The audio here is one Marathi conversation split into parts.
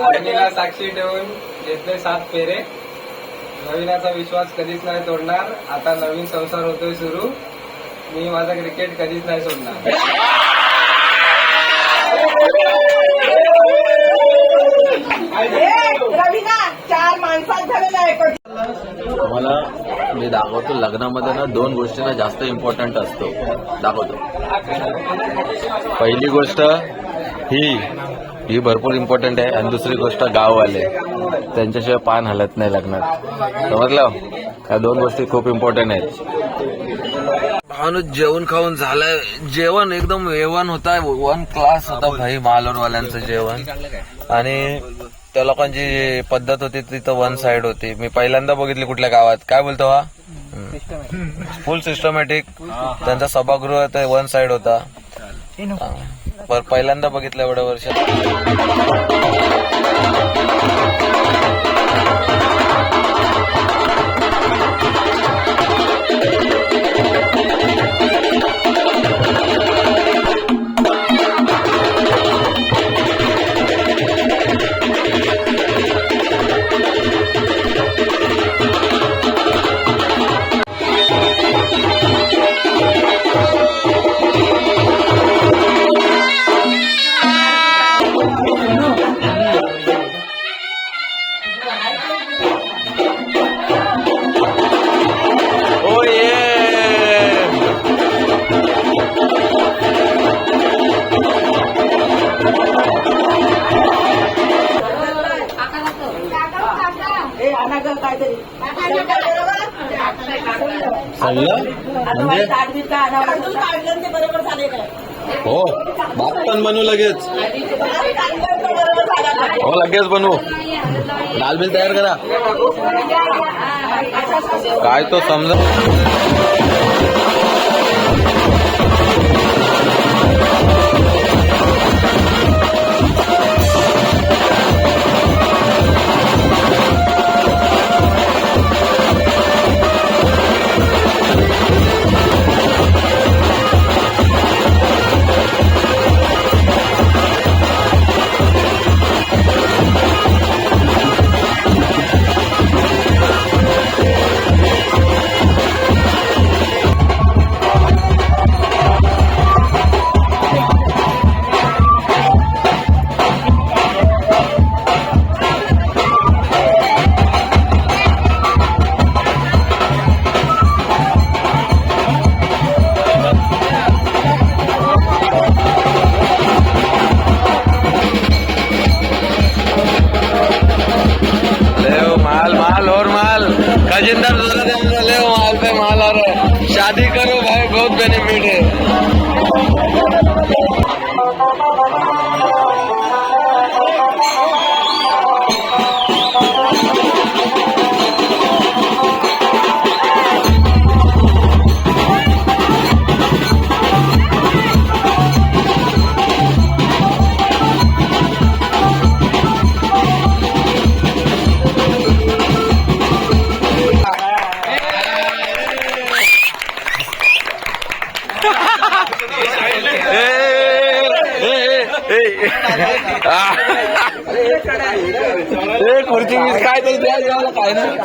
अग्नीला साक्षी ठेवून घेतले 7 फेरे. नवीनाचा विश्वास कधीच नाही तोडणार. आता नवीन संसार होतोय सुरू. मी माझा क्रिकेट कधीच नाही सोडणार. मला मी दाखवतो लग्नामध्ये ना 2 गोष्टींना जास्त इम्पॉर्टंट असतो. दाखवतो. पहिली गोष्ट ही भरपूर इम्पॉर्टंट आहे आणि दुसरी गोष्ट गाववाले त्यांच्याशिवाय पान हलत नाही लग्नात. समजलं? या 2 गोष्टी खूप इम्पॉर्टंट आहेत. भावनु जेवण खाऊन झालंय. जेवण एकदम A1 होता. 1 क्लास होता भाई. मालवणवाल्यांचं जेवण. आणि त्या लोकांची पद्धत होती तिथं 1 साइड होती. मी पहिल्यांदा बघितली कुठल्या गावात. काय बोलतो हा? फुल सिस्टमॅटिक. त्यांचा सभागृह 1 साइड होता. पहिल्यांदा बघितलं एवढ्या वर्षात. हो भात पण बनवू लगेच. हो लगेच बनवू. दाल बिल तयार करा. काय तो समजा. माल पे माल आ रहा है. शादी करो भाई, बहुत बेनिफिट है. खुर्ची काय तरी द्या जेवायला काय नाही.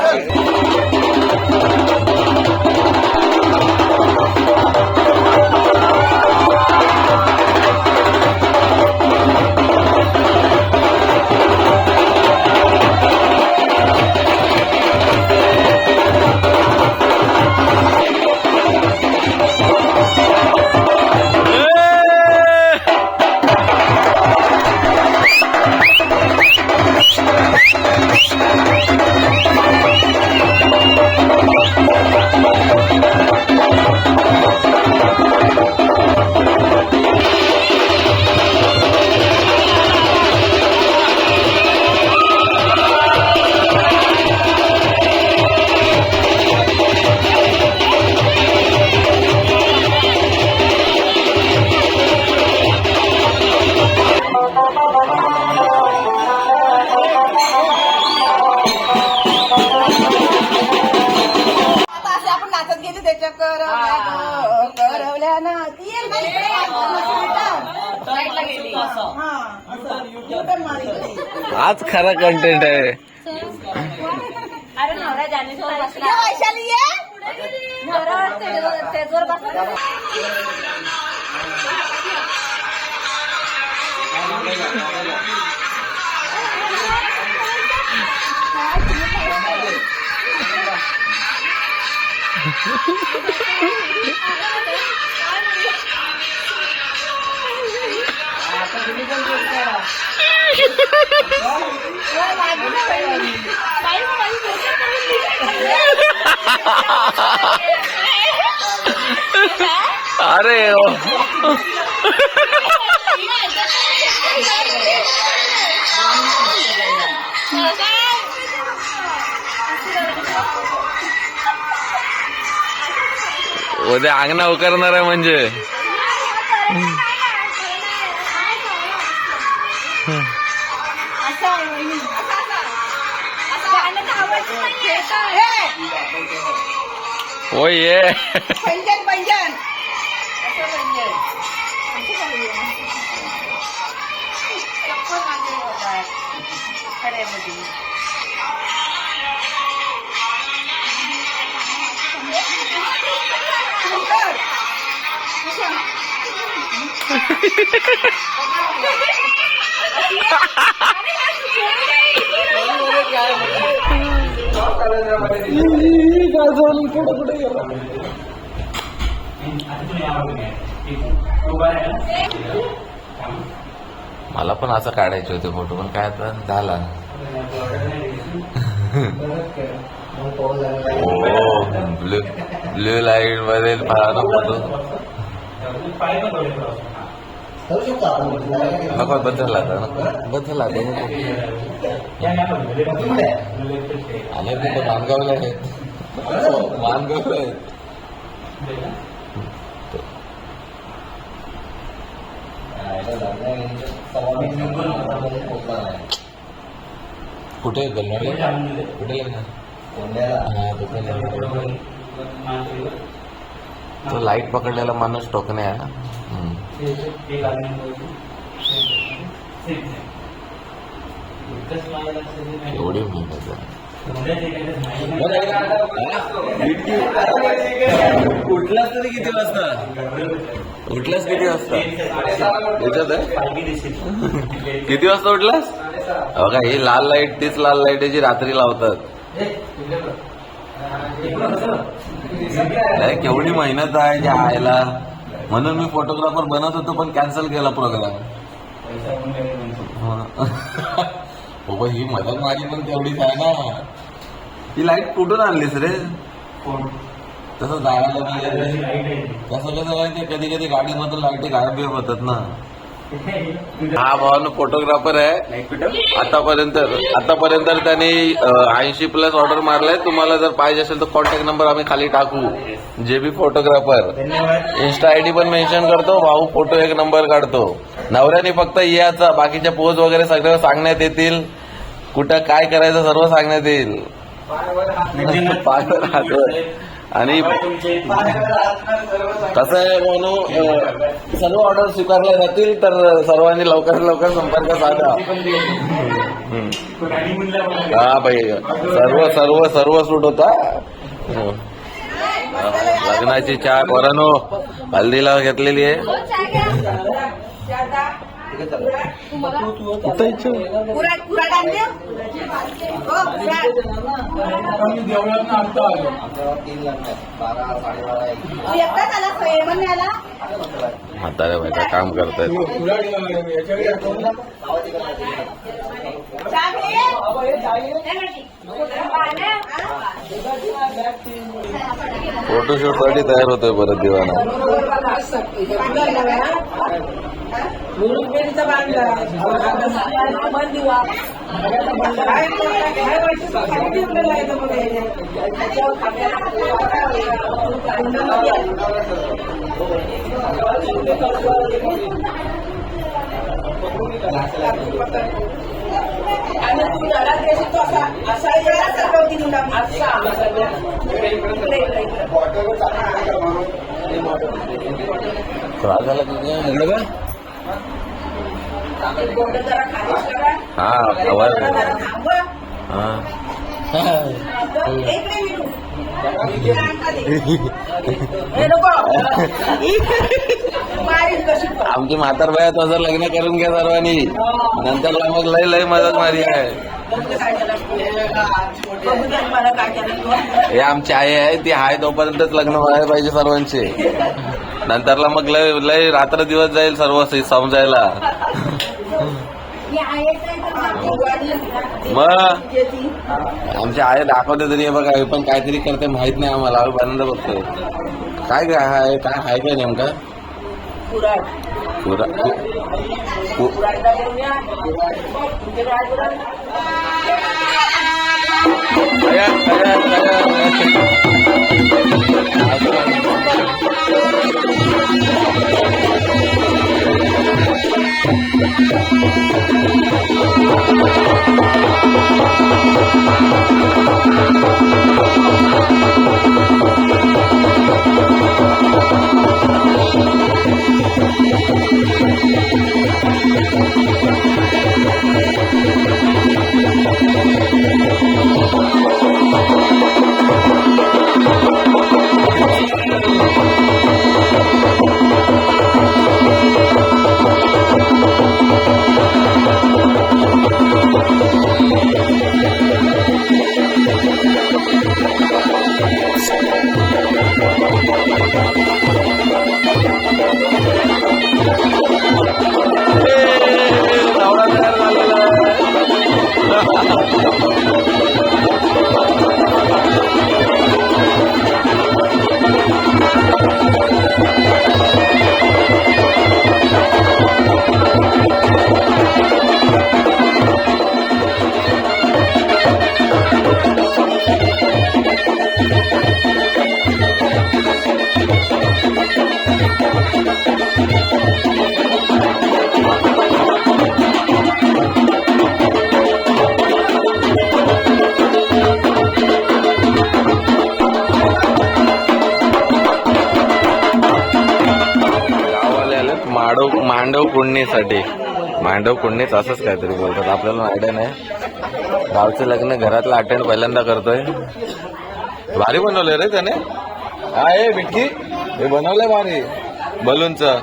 करवल्या ना साईडला गेली. आज खरा कंटेंट आहे. अरे नवरा जानेश्वर बसला. नवरा स्टेजवर बसला. अरे उद्या अंगणा उकारणार आहे म्हणजे हो ये मला पण असं काढायचे होते फोटो पण काय आता झाला. ब्ल्यू लाईट मध्ये फोटो नको बंद झाला बंद झाला आले कुठं मानगावला आहेत मानगावला आहेत. कुठे गल्लोळे कुठे तो लाईट पकडलेला माणूस टोकणे आहे ना. एवढी मेहनत उठलास तरी किती वाजता उठलास किती वाजता याच्यात किती वाजता उठलास. बघा ही लाल लाईट तीच लाल लाईट आहे जी रात्री लावतात. केवढी मेहनत आहे त्या आयला म्हणून मी फोटोग्राफर बनत होतो पण कॅन्सल केला प्रोग्राम. बाबा ही मदत माझी पण तेवढीच आहे ना. ही लाईट कुठून आणलीस रे. तसं जायला कसं कसं माहिती कधी कधी गाडीमधून लाईटी गायब बियब होतात ना. हा भावानं फोटोग्राफर आहे. आतापर्यंत त्यांनी 80+ ऑर्डर मारलाय. तुम्हाला जर पाहिजे असेल तर कॉन्टॅक्ट नंबर आम्ही खाली टाकू. JB फोटोग्राफर इंस्टा ID पण मेन्शन करतो. भाऊ फोटो एक नंबर काढतो. नवऱ्याने फक्त याचा बाकीच्या पोज वगैरे सगळं सांगण्यात येतील. कुठं काय करायचं सर्व सांगण्यात येईल. पायावर हात आणि कसं आहे म्हणून सर्व ऑर्डर स्वीकारल्या जातील तर सर्वांनी लवकरात लवकर संपर्क साधा. हा भाई सर्व सर्व सर्व सूट होता. लग्नाची चहा पोरांनो हल्दीला घेतलेली आहे. म्हातारे बायका काम करतायत. फोटोशूट साठी तयार होतोय परत दिवाना. त्रास झाला इकडे बघ. हा आवाज हा आमची म्हातारबाई तो जर लग्न करून घ्या सर्वांनी नंतर मग लय लय मदत मारी आहे. हे आमची आई आहे ती आहे तोपर्यंतच लग्न व्हायला पाहिजे सर्वांचे. नंतरला मग लय लय रात्र दिवस जाईल सर्व समजायला. मग आमच्या आई दाखवते तरी बघा हे पण काहीतरी करते माहित नाही आम्हाला. आम्ही पहिल्यांदा बघतोय काय आहे काय नेमका मांडव कुंडणीसाठी. मांडव कुंडणीच असंच काहीतरी बोलतात आपल्याला आयडिया नाही. गावचं लग्न घरातलं अटेंड पहिल्यांदा करतोय. भारी बनवलंय रे त्याने. हा हे बिटकी हे बनवलंय भारी बलूनचं.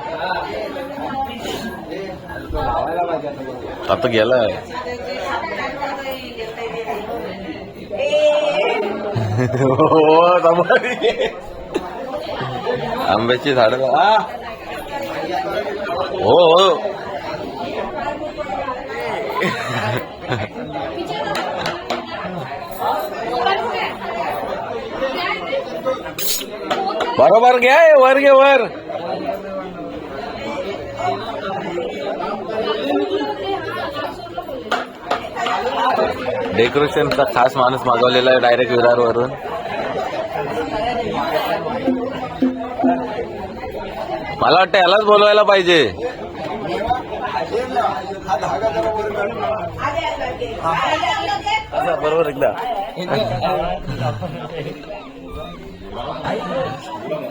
आता गेलाय आंब्याची झाडं. हो हो बरोबर घ्या वर घे वर. डेकोरेशनचा खास माणूस मागवलेला आहे डायरेक्ट विरारवरून. मला वाटतं यालाच बोलवायला पाहिजे. बरोबर एकदा.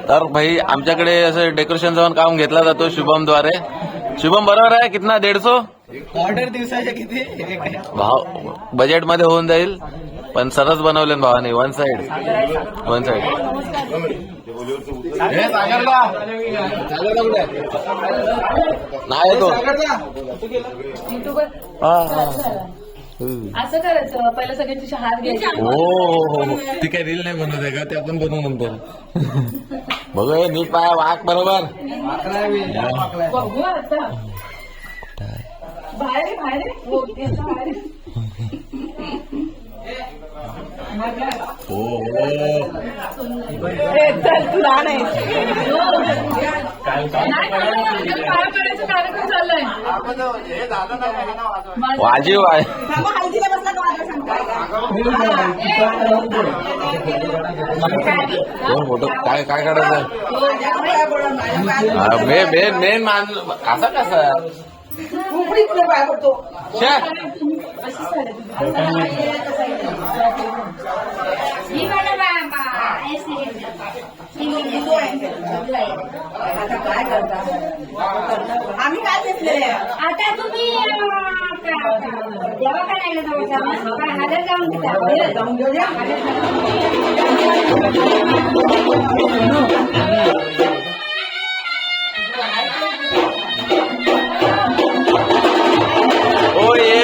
तर भाई आमच्याकडे असं डेकोरेशन जाऊन काम घेतला जातो शुभम द्वारे. शुभम बरोबर आहे कितना 150 ऑर्डर दिवसाच्या किती भाव बजेट मध्ये होऊन जाईल. पण सरस बनवले भावाने. वन साइड नाही तो असं करायचं पहिलं सगळ्यांची हात घ्यायची. हो ती काय रील नाही बनवत आहे का ते आपण बनवू नंतर. बघूया नीट पाया वाक बरोबर. बघू आता बाहेर बाहेर वाजीव आहे. फोटो काय काय काढायचं. मेन असा कसा आता काय करता आम्ही काय घेतलेले आता तुम्ही दवाखान्याला हजार जाऊन जाऊन घेऊ द्या ओ ये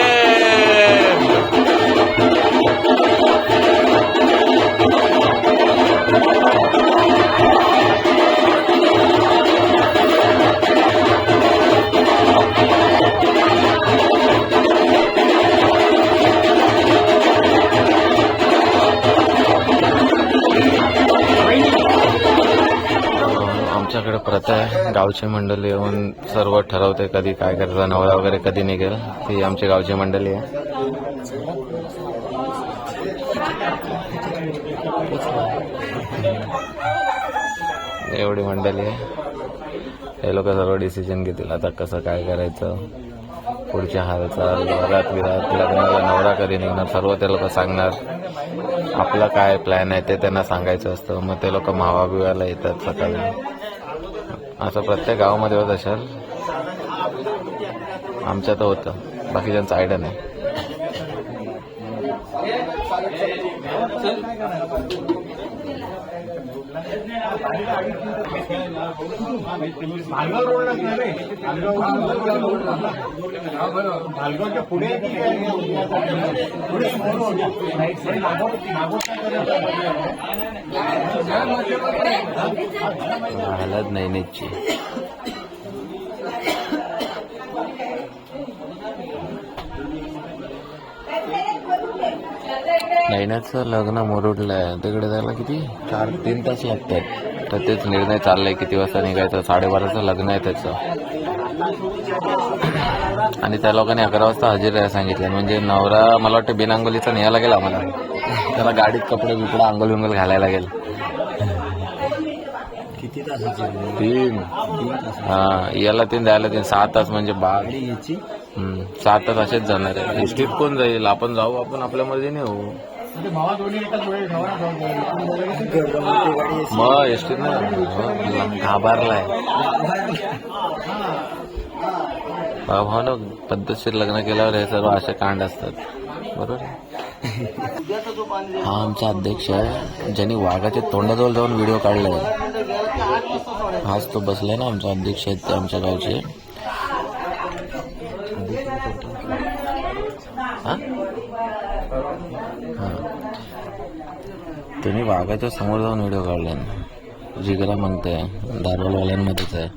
आमच्याकडे प्रथा आहे, गावची मंडळी येऊन सर्व ठरवते कधी काय करायचं, नवरा वगैरे कधी निघेल. ती आमची गावची मंडळी आहे. एवढी मंडळी आहे. हे लोक सर्व डिसिजन घेतील आता कसं काय करायचं, पुढच्या हालचाल, वरात विरात, लग्नाला नवरा कधी निघणार, सर्व ते लोक सांगणार. आपलं काय प्लॅन आहे ते त्यांना सांगायचं असतं. मग ते लोक मावा बिवायला येतात सकाळी. असं प्रत्येक गावामध्ये होत असेल, आमच्या तर होतं, बाकीच्यांचं आयडिया नाही. हळद नैनेची नैनाचं लग्न मुरुडलंय, तिकडे जायला किती 3 तास लागतात. तर तेच निर्णय चाललाय किती वाजता निघायचं. 12:30चं लग्न आहे त्याचं, आणि त्या लोकांनी 11 वाजता हजेरी राहायला सांगितलं. म्हणजे नवरा मला वाटतं बिनांगोलीचा न्यायला गेला आम्हाला, त्याला गाडीत कपडे बिकडे आंघोळ विंगोल घालायला गेल. 3 याला 3 द्यायला 3, 6 तास म्हणजे बाग. 7 तास असेच जाणार आहे. एसटीत कोण जाईल, आपण जाऊ, आपण आपल्या मर्जीने होऊ. मग एसटीत नाही घाबरलाय भावानं. पद्धतशीर लग्न केल्यावर हे सर्व असे कांड असतात, बरोबर. हा आमचा अध्यक्ष आहे, ज्यांनी वाघाच्या तोंडाजवळ जाऊन व्हिडिओ काढलाय. हाच तो बसलाय ना, आमचा अध्यक्ष आहेत ते आमच्या गावचे. त्यांनी वाघाच्या समोर जाऊन व्हिडिओ काढला. जिगरा म्हणतोय, दारवालवाल्यांमध्येच आहे.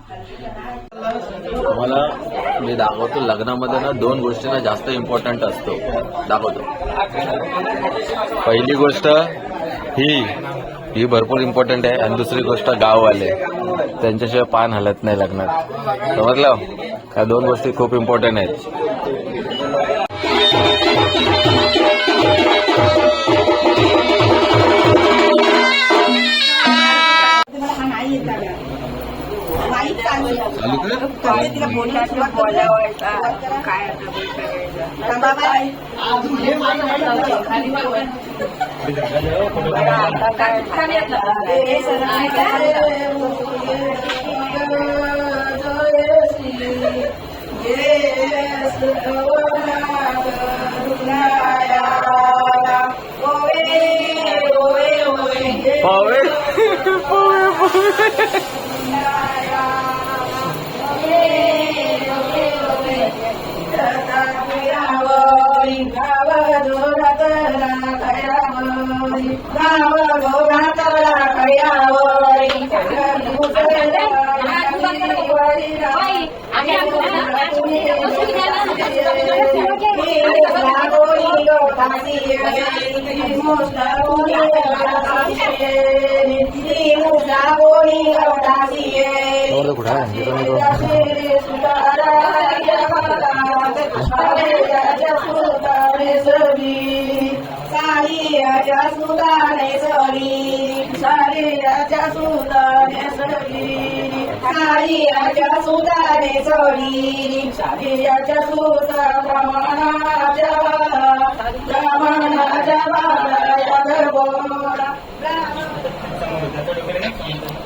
तुम्हाला मी दाखवतो, लग्नामध्ये ना 2 गोष्टींना जास्त इम्पॉर्टंट असतो, दाखवतो. पहिली गोष्ट ही भरपूर इम्पॉर्टंट आहे, आणि दुसरी गोष्ट गाववाले, त्यांच्याशिवाय पान हलत नाही लग्नात. समजलं का? 2 गोष्टी खूप इम्पॉर्टंट आहेत. तिला बोलण्याशिवाय बोलावं काय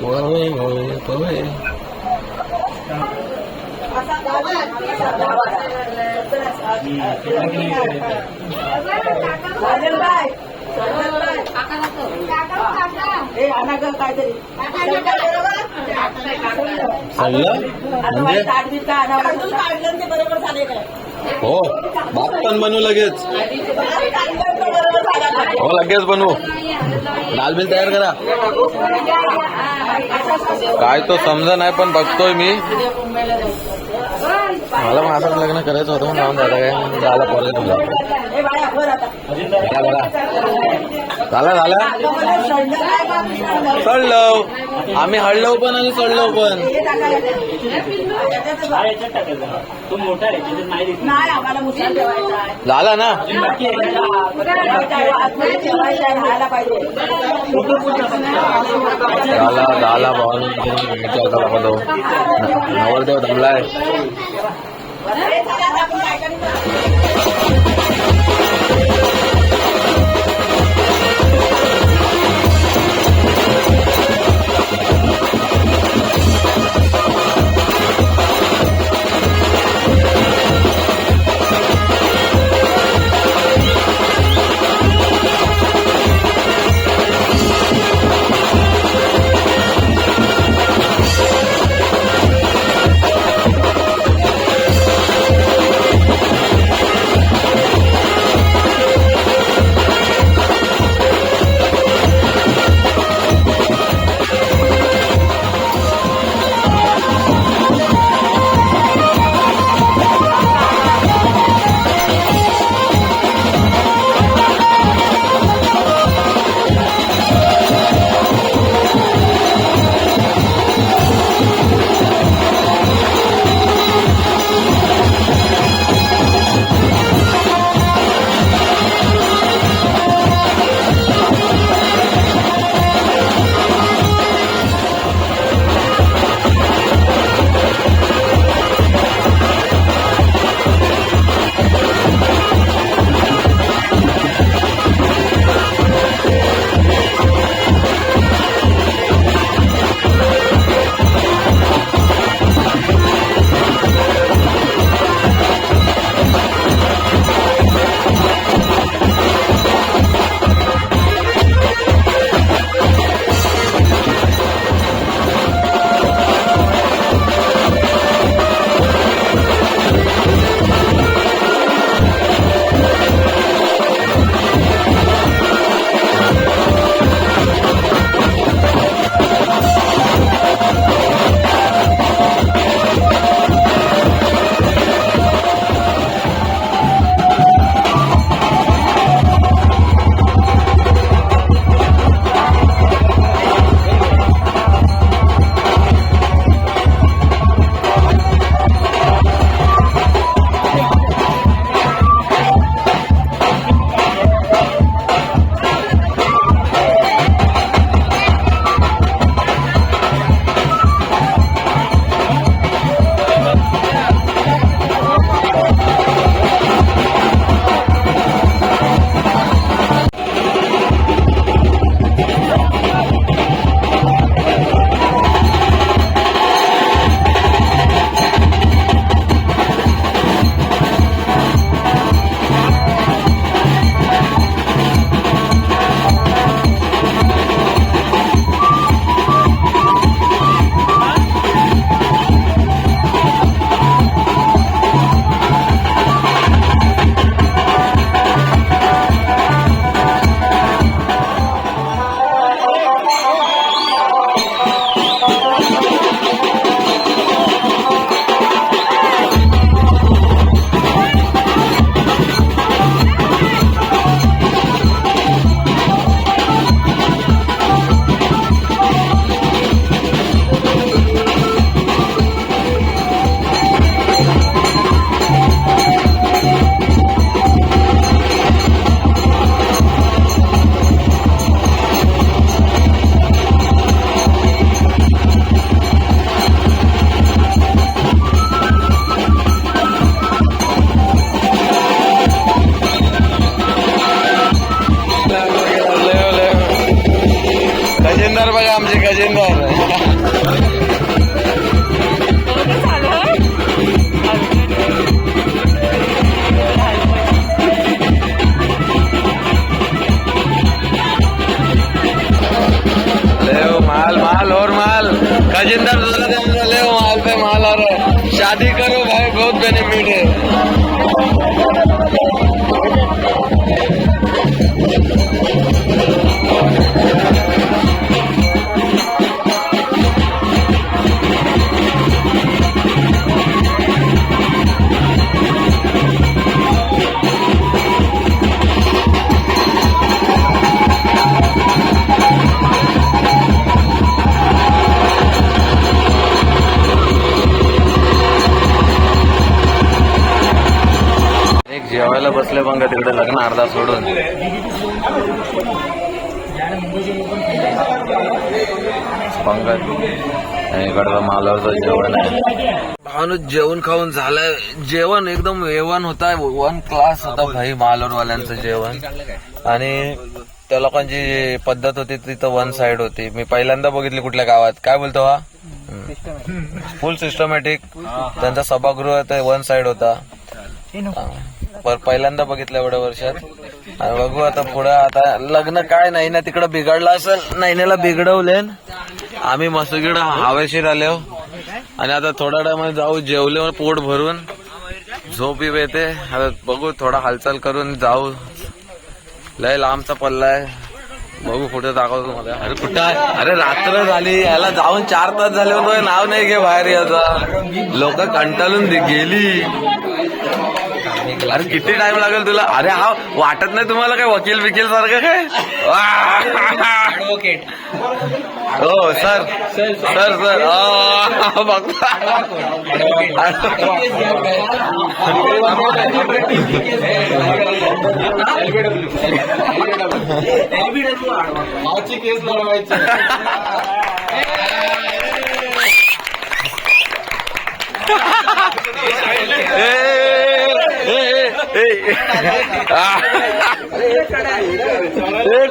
पवे पवे पवे. साजन बाय हे आणा ग काहीतरी सगळं म्हणजे ताटबीट का आणावं काढलं ते बरोबर झाले काय हो भात पण बनवू लगेच. हो लगेच बनवू. दाल बिल तयार करा. काय तो समजा नाही पण बघतोय मी. मला पण असंच लग्न करायचं होतं म्हणून दादा काय झाला परत तुला हे बाळा वर आता झाला चढलो आम्ही हळलो पण आणि चढलो पण. तो मोठा आहे त्याच्यात नाही दिसत. नाही आम्हाला मुसळ ठेवायचा आहे झाला ना. ठेवायचा आहे राहायला पाहिजे झाला भावानी नवरदेव दमलाय. आपण काय करायचं खजिनदार बघा आमचे खजिनदार. ले माल माल और माल खजिनदार दूसरा दिन ले माल पे माल आ रहा है. शादी करो भाई बहुत बेनिफिट है. एक जेवायला बसले मग तिकडे लग्न अर्धा सोडून. पंगत इकडचं मालावरचं जेवण आहे. भावनू जेवण खाऊन झालंय. जेवण एकदम A1 होता. 1 क्लास होता भाई मालवरवाल्यांचं जेवण. आणि त्या लोकांची पद्धत होती तिथं 1 साइड होती. मी पहिल्यांदा बघितली कुठल्या गावात. काय बोलतो हा फुल सिस्टमॅटिक. त्यांचा सभागृह 1 साइड होता. पहिल्यांदा बघितलं एवढ्या वर्षात. आणि बघू आता पुढं. आता लग्न काय नाही ना तिकडं बिघडलं असेल. नैनेला बिघडवले. आम्ही मस्तगीड हवेशीर आलो. आणि आता थोड्या टायमात जाऊ. जेवल्यावर पोट भरून झोप येते. आता बघू थोडा हालचाल करून जाऊ. लय लांबचा पल्ला आहे. बघू कुठे दाखवतो तुम्हाला. अरे कुठं आहे. अरे रात्र झाली याला जाऊन 4 तास झाले होते. नाव नाही घे बाहेर याचा. लोक कंटाळून गेली. अरे किती टाइम लागेल तुला. अरे हा वाटत नाही तुम्हाला काय वकील बिकील सारखं काय. हो सर सर सर बघता. केस लढवायची.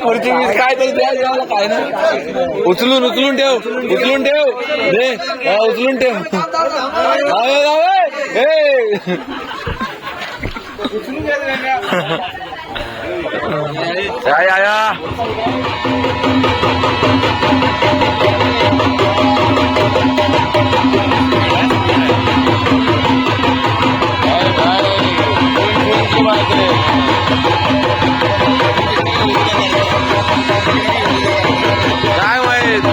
खुर्ची काय तरी द्या जेवायला काय नाही. उचलून उचलून ठेव. उचलून ठेव. दे उचलून ठेव. या काय माहित.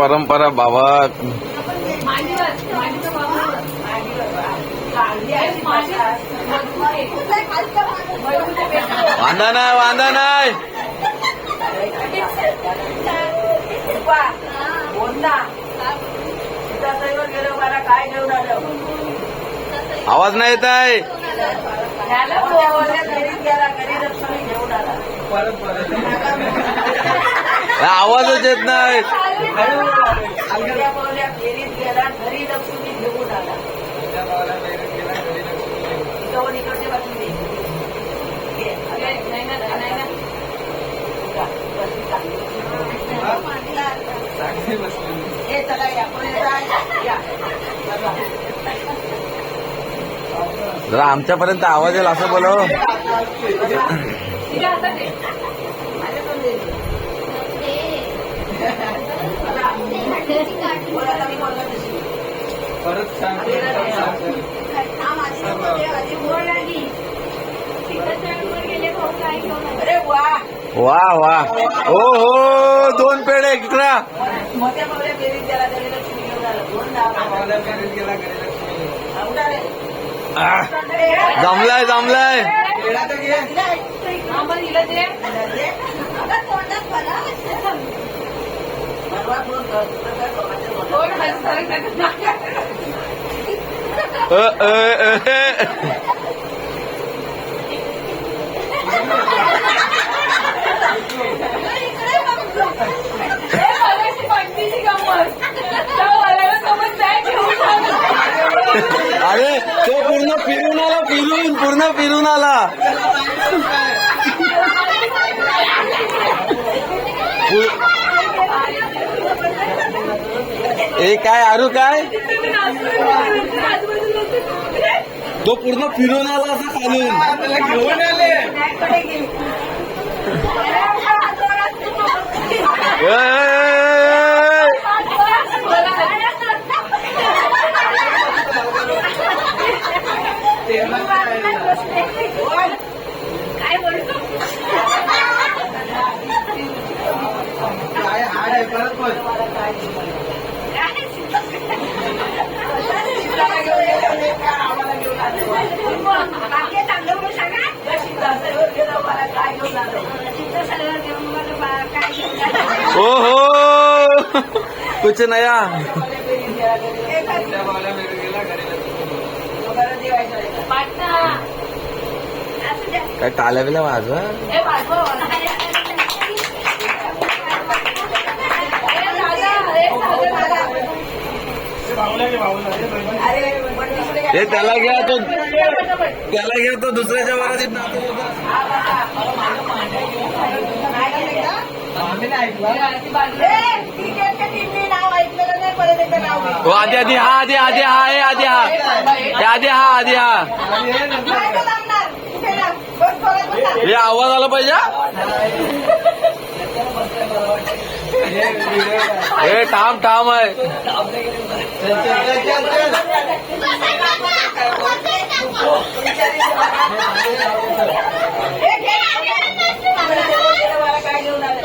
परंपरा बाबा. वांदा नाही वांदा नाही. गेलो मला काय घेऊन आलं आवाज नाही येत आहे. घरीच गेला घरी लक्ष्मी घेऊन आला परत परत आवाजच येत नाही. आमच्या पावल्या फेरीत गेला घरी लक्ष्मी घेऊन आला त्या भावाला बेरीज गेला घरी लक्ष्मी घेऊन. इकडे इकडचे बाजूने चांगली बसली. हे चला या पुढे या जरा आमच्यापर्यंत आवाज येईल असं बोलव. परत सांगते अरे वा वा वा. हो हो 2 पेढे एक्स्ट्रा. मोठ्या पावल्या फेरीत गेला घरी लक्ष्मी घेऊन आला दोन भावाला बेरीज गेला घरी लक्ष्मी घेऊन. जमलाय जमलाय. गेला तर घे. अरे तो पूर्ण फिरून आला पूर्ण फिरून आला. ए काय आरू काय तो पूर्ण फिरून आला असं खालून. त्याला घेऊन आले. काय बोलतो काय हाड आहे परत पण. ओहो कुछ नया. त्या भावाला बेरीज गेला घरी लक्ष्मी घेऊन. काय टाल्या बिल्या वाजवा. हे त्याला घ्या तो दुसऱ्याच्या वरात आम्ही नाही ऐकलं. नाव ऐकलेलं नाही परत एकदा नाव घे. हो आधी आधी हा आधी आधी हा हे आधी हा हे आधी हा आधी हा. आणि हे नंतर नाही का जमणार? कुठे ना? बस थोडं बसा. हे आवाज आला पाहिजे हा. हे व्हिडिओ आहे. हे ठाम ठाम आहे. चल, चल, चल, चल. हे घे. मला काय घेऊन आलं?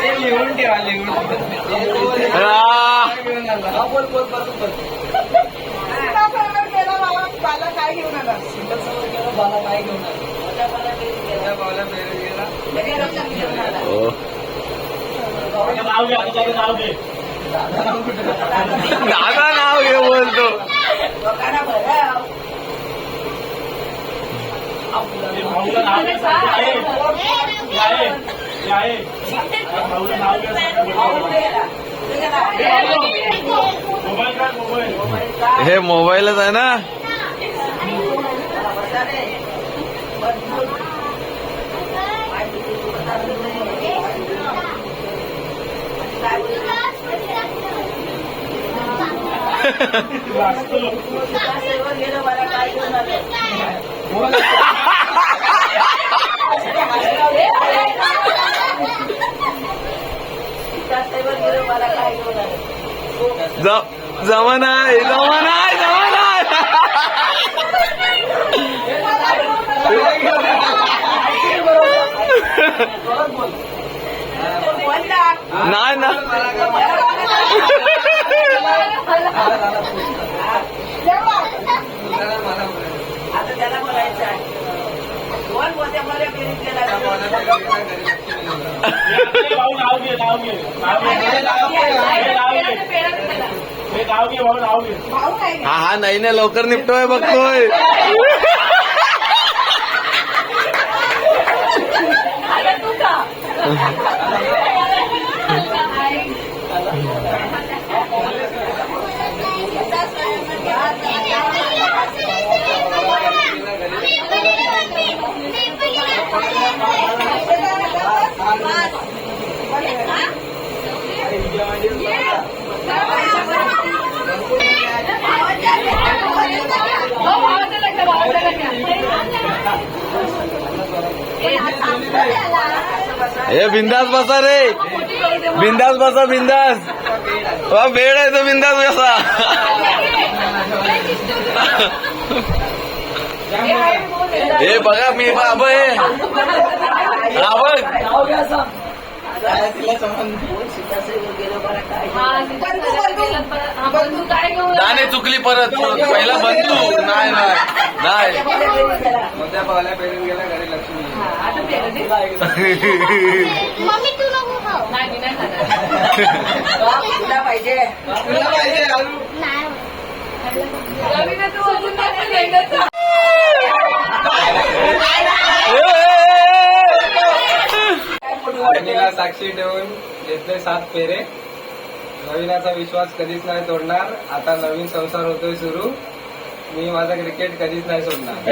हे लिहून ठेवा लिहून. घेऊन आला. हा, बोल बोल बस बस. सीताफळावर गेला बाबा बाला काय घेऊन आला? बाला काय घेऊन आला. त्या भावाला बेरीज गेला. घरी लक्ष्मी घेऊन आला. हो. नाव घे आता त्याचं नाव घे. दादा नाव घे बोलतो. लोकांना भराव. ते भाऊचं नाव घे. आहे भाऊचं नाव घे. मोबाईल काय मोबाईल. हे मोबाईलच आहे ना. गेलं मला काय घेऊन आलं? बोल. सीताफळावर गेलं मला काय घेऊन आलं? जमा नाही. मला नाही ना आता त्याला बोलायचं आहे. दोन पोत्यामध्ये बेरीज गेला भाऊ नाव घे नाव घे नाव घे भाऊ नाव घे. भाऊ नाही हा नाही ना लवकर निपटोय बघतोय आता तू का हे बिंदास बसा रे बिंदास बसा बिंदास बेड आहे तो बिंदास बसा हे बघा मी बाबा हे हा बघ बंधू काय घेऊन नाही चुकली परत पहिला बंधू नाही नाही मोठ्या पावल्या पेरून गेला घरी लक्ष्मी येईल. आता पेरते मम्मी तू नको खाऊ नाही मी नाही खाणार तुला पाहिजे तुला पाहिजे अजून नाही रवीना तू अजून नाही खाल्लं. बहिणीला साक्षी ठेवून घेतले 7 फेरे. नवीनाचा विश्वास कधीच नाही तोडणार. आता नवीन संसार होतोय सुरू. मी माझा क्रिकेट कधीच नाही सोडणार.